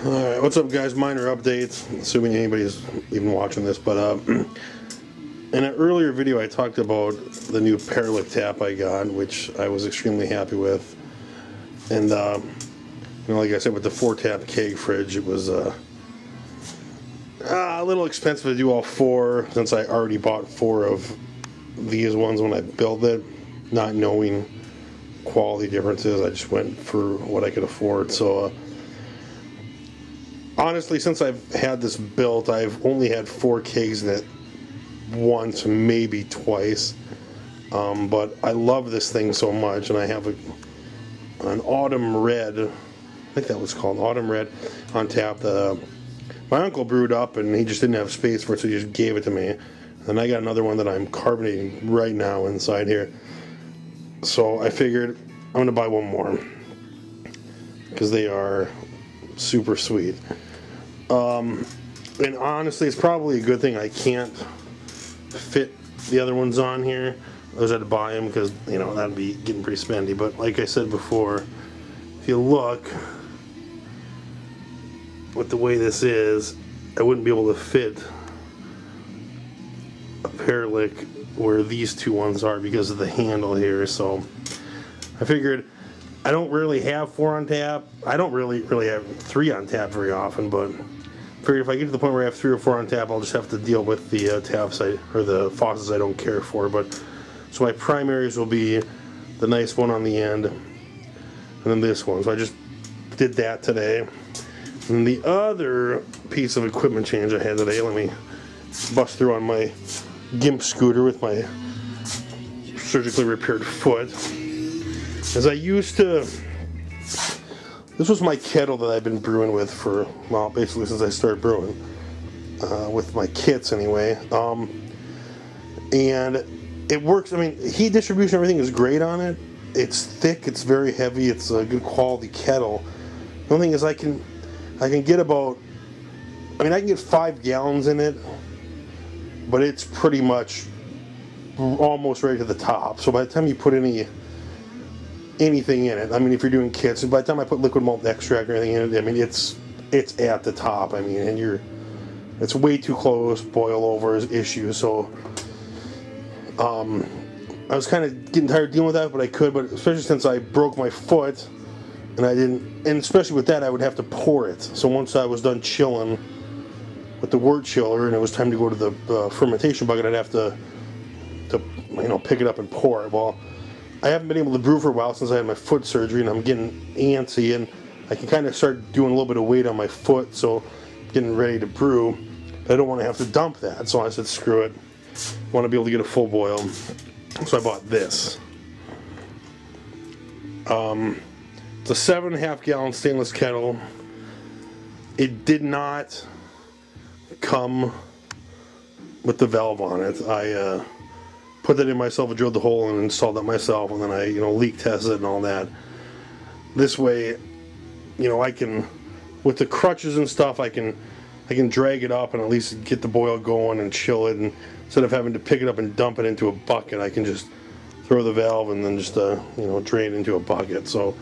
Alright, what's up guys? Minor updates, assuming anybody's even watching this, but in an earlier video I talked about the new Paralick tap I got, which I was extremely happy with. And you know, like I said, with the 4-tap keg fridge, it was a little expensive to do all 4, since I already bought 4 of these ones when I built it, not knowing quality differences. I just went for what I could afford. So honestly, since I've had this built, I've only had 4 kegs in it once, maybe twice. But I love this thing so much, and I have an Autumn Red, I think that was called Autumn Red, on tap that my uncle brewed up, and he just didn't have space for it, so he just gave it to me. And I got another one that I'm carbonating right now inside here. So I figured I'm going to buy one more, because they are super sweet. And honestly, it's probably a good thing I can't fit the other ones on here. I just had to buy them because, you know, that'd be getting pretty spendy. But like I said before, if you look with the way this is, I wouldn't be able to fit a Paralick where these two ones are because of the handle here. So I figured, I don't really have 4 on tap. I don't really have 3 on tap very often, but I figured if I get to the point where I have 3 or 4 on tap, I'll just have to deal with the taps or the faucets I don't care for. But so my primaries will be the nice one on the end, and then this one. So I just did that today. And the other piece of equipment change I had today, let me bust through on my GIMP scooter with my surgically repaired foot. As I used to, this was my kettle that I've been brewing with for, well, basically since I started brewing, with my kits anyway. And it works. I mean, heat distribution, everything is great on it. It's thick, it's very heavy, it's a good quality kettle. The only thing is I can get about, I mean, I can get 5 gallons in it, but it's pretty much almost right to the top. So by the time you put anything in it, I mean, if you're doing kits, by the time I put liquid malt extract or anything in it, I mean, it's at the top. I mean, and it's way too close, boil over issues. So I was kind of getting tired of dealing with that, but I could. But especially since I broke my foot, and I didn't, and especially with that, I would have to pour it. So once I was done chilling with the wort chiller, and it was time to go to the fermentation bucket, I'd have to you know, pick it up and pour it. Well, I haven't been able to brew for a while since I had my foot surgery, and I'm getting antsy, and I can kind of start doing a little bit of weight on my foot, so getting ready to brew. I don't want to have to dump that, so I said screw it. I want to be able to get a full boil, so I bought this. It's a 7.5 gallon stainless kettle. It did not come with the valve on it. I put that in myself, I drilled the hole and installed it myself, and then I, you know, leak tested it and all that. This way, you know, I can, with the crutches and stuff, I can drag it up and at least get the boil going and chill it, and instead of having to pick it up and dump it into a bucket, I can just throw the valve and then just you know, drain it into a bucket. So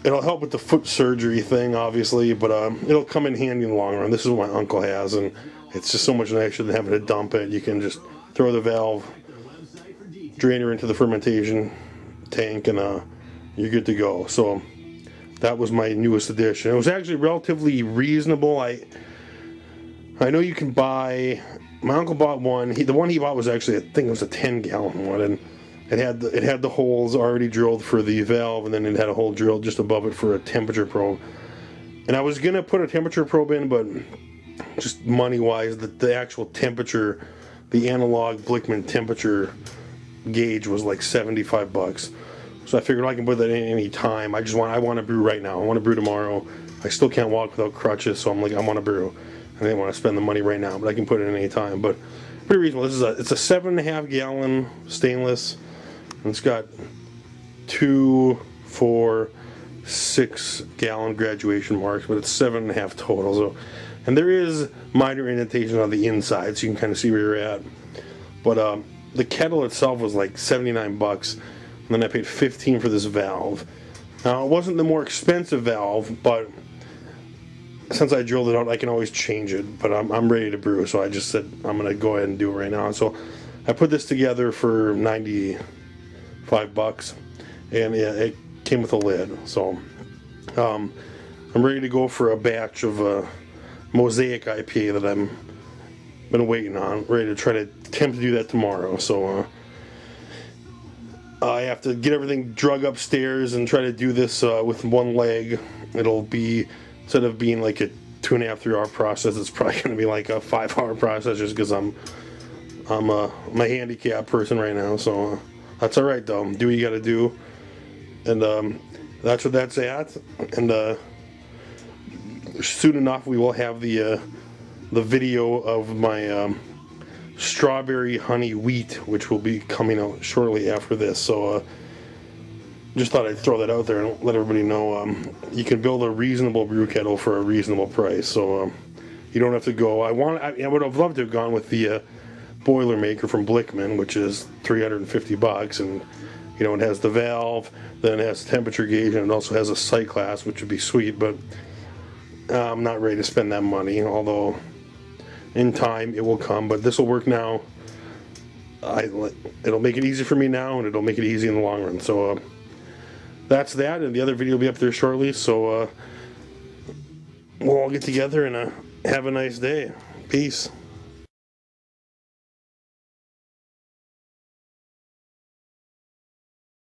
it'll help with the foot surgery thing, obviously, but it'll come in handy in the long run. This is what my uncle has, and it's just so much nicer than having to dump it. You can just throw the valve, drain her into the fermentation tank, and you're good to go. So that was my newest addition. It was actually relatively reasonable. I know you can buy, my uncle bought one. The one he bought was actually, I think it was a 10-gallon one, and it had the holes already drilled for the valve, and then it had a hole drilled just above it for a temperature probe. And I was gonna put a temperature probe in, but just money-wise, the actual temperature, the analog Blickman temperature gauge was like $75. So I figured I can put that in any time. I want to brew right now. I want to brew tomorrow. I still can't walk without crutches, so I'm like, I want to brew. I didn't want to spend the money right now, but I can put it in any time. But pretty reasonable. It's a 7.5 gallon stainless, and it's got 2, 4, 6 gallon graduation marks, but it's 7.5 total. So, and there is minor indentation on the inside, so you can kind of see where you're at. But the kettle itself was like $79, and then I paid $15 for this valve. Now, it wasn't the more expensive valve, but since I drilled it out, I can always change it, but I'm ready to brew, so I just said I'm going to go ahead and do it right now. So I put this together for $95, and yeah, it came with a lid. So I'm ready to go for a batch of Mosaic IPA that I've been waiting on, ready to try to attempt to do that tomorrow. So I have to get everything drug upstairs and try to do this with one leg. It'll be, instead of being like a 2.5 3 hour process, it's probably going to be like a 5 hour process, just because I'm a handicapped person right now. So that's all right though. Do what you got to do, and that's what that's at. And soon enough, we will have the video of my strawberry honey wheat, which will be coming out shortly after this. So just thought I'd throw that out there and let everybody know you can build a reasonable brew kettle for a reasonable price. So you don't have to go. I would have loved to have gone with the Boilermaker from Blickman, which is $350, and you know, it has the valve, then it has the temperature gauge, and it also has a sight glass, which would be sweet. But I'm not ready to spend that money, although in time it will come. But this will work now. It'll make it easy for me now, and it'll make it easy in the long run. So that's that, and the other video will be up there shortly. So we'll all get together and have a nice day. Peace.